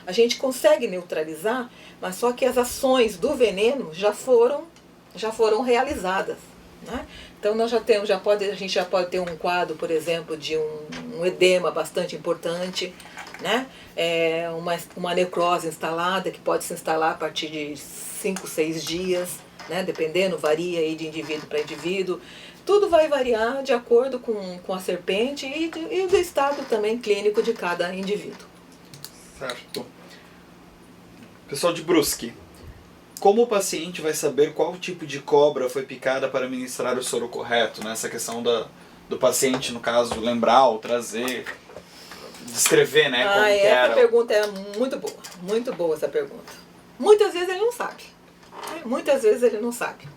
a gente consegue neutralizar, mas só que as ações do veneno já foram realizadas, né? Então nós a gente já pode ter um quadro, por exemplo, de um edema bastante importante, né? Uma necrose instalada, que pode se instalar a partir de 5, 6 dias, né? Dependendo, varia aí de indivíduo para indivíduo. Tudo vai variar de acordo com a serpente e do estado também clínico de cada indivíduo. Certo. Pessoal de Brusque, como o paciente vai saber qual tipo de cobra foi picada para administrar o soro correto? Nessa questão do paciente, no caso, lembrar ou trazer, descrever, né, como que era. Essa pergunta é muito boa essa pergunta. Muitas vezes ele não sabe. Muitas vezes ele não sabe.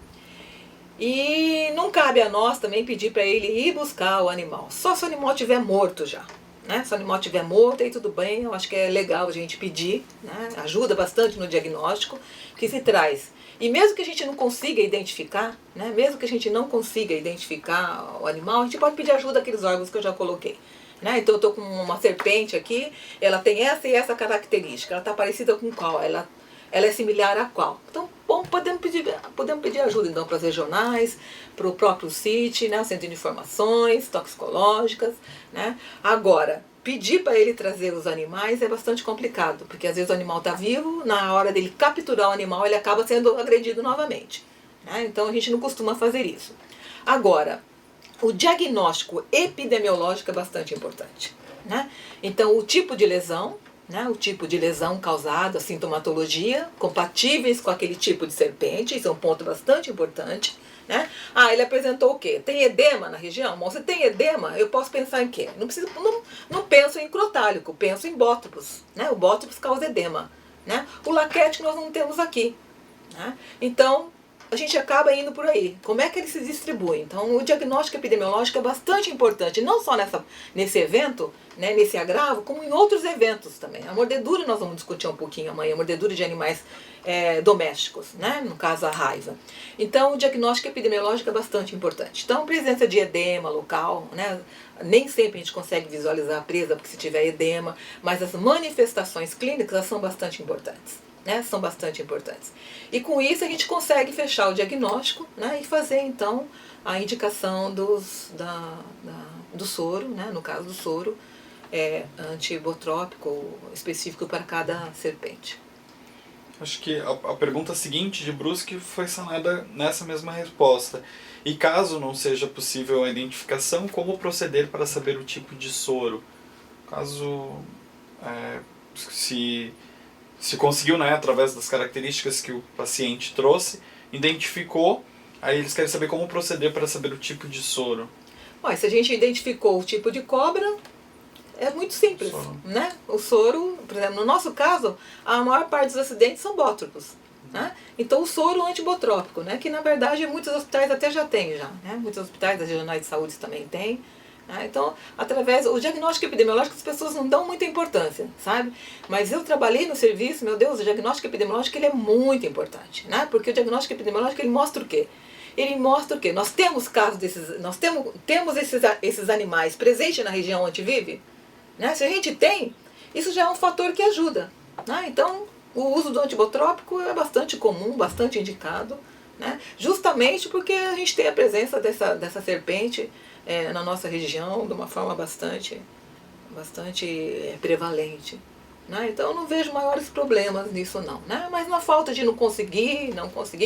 E não cabe a nós também pedir para ele ir buscar o animal. Só se o animal estiver morto já, né? Se o animal estiver morto, aí tudo bem, eu acho que é legal a gente pedir, né? Ajuda bastante no diagnóstico, que se traz. E mesmo que a gente não consiga identificar, né? Mesmo que a gente não consiga identificar o animal, a gente pode pedir ajuda àqueles órgãos que eu já coloquei, né? Então eu estou com uma serpente aqui, ela tem essa e essa característica, ela está parecida com qual? Ela é similar a qual? Então, bom, podemos pedir ajuda então para as regionais, para o próprio CIT, né, o Centro de Informações Toxicológicas, né? Agora, pedir para ele trazer os animais é bastante complicado, porque às vezes o animal está vivo, na hora dele capturar o animal ele acaba sendo agredido novamente, né? Então a gente não costuma fazer isso. Agora, o diagnóstico epidemiológico é bastante importante, né? Então o tipo de lesão, né, o tipo de lesão causada, a sintomatologia, compatíveis com aquele tipo de serpente, isso é um ponto bastante importante, né? Ele apresentou o quê? Tem edema na região? Bom, se tem edema, eu posso pensar em quê? Não penso em crotálico, penso em bótropos, né? O bótropos causa edema, né? O laquete nós não temos aqui, né? Então, a gente acaba indo por aí. Como é que ele se distribui? Então, o diagnóstico epidemiológico é bastante importante, não só nesse evento, né, nesse agravo, como em outros eventos também. A mordedura nós vamos discutir um pouquinho amanhã, a mordedura de animais domésticos, né, no caso a raiva. Então, o diagnóstico epidemiológico é bastante importante. Então, presença de edema local, né, nem sempre a gente consegue visualizar a presa, porque se tiver edema, mas as manifestações clínicas são bastante importantes. Né, são bastante importantes. E com isso a gente consegue fechar o diagnóstico, né, e fazer então a indicação do soro, né, no caso do soro antibotrópico específico para cada serpente. Acho que a pergunta seguinte de Brusque foi sanada nessa mesma resposta. E caso não seja possível a identificação, como proceder para saber o tipo de soro? Caso se conseguiu, né, através das características que o paciente trouxe, identificou, aí eles querem saber como proceder para saber o tipo de soro. Mas se a gente identificou o tipo de cobra, é muito simples, né? O soro, por exemplo, no nosso caso, a maior parte dos acidentes são bótropos, né? Então o soro antibotrópico, né, que na verdade muitos hospitais até já têm né? Muitos hospitais das regionais de saúde também têm. Então, através o diagnóstico epidemiológico as pessoas não dão muita importância, sabe? Mas eu trabalhei no serviço, meu Deus, o diagnóstico epidemiológico ele é muito importante, né? Porque o diagnóstico epidemiológico ele mostra o quê? Ele mostra o quê? Nós temos casos nós temos esses animais presentes na região onde vive, né? Se a gente tem, isso já é um fator que ajuda, né? Então, o uso do antibotrópico é bastante comum, bastante indicado, né? Justamente porque a gente tem a presença dessa serpente na nossa região de uma forma bastante prevalente, né? Então eu não vejo maiores problemas nisso não, né? Mas na falta de não conseguir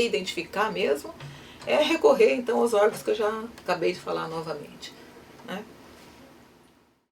identificar mesmo, recorrer então aos órgãos que eu já acabei de falar novamente, né?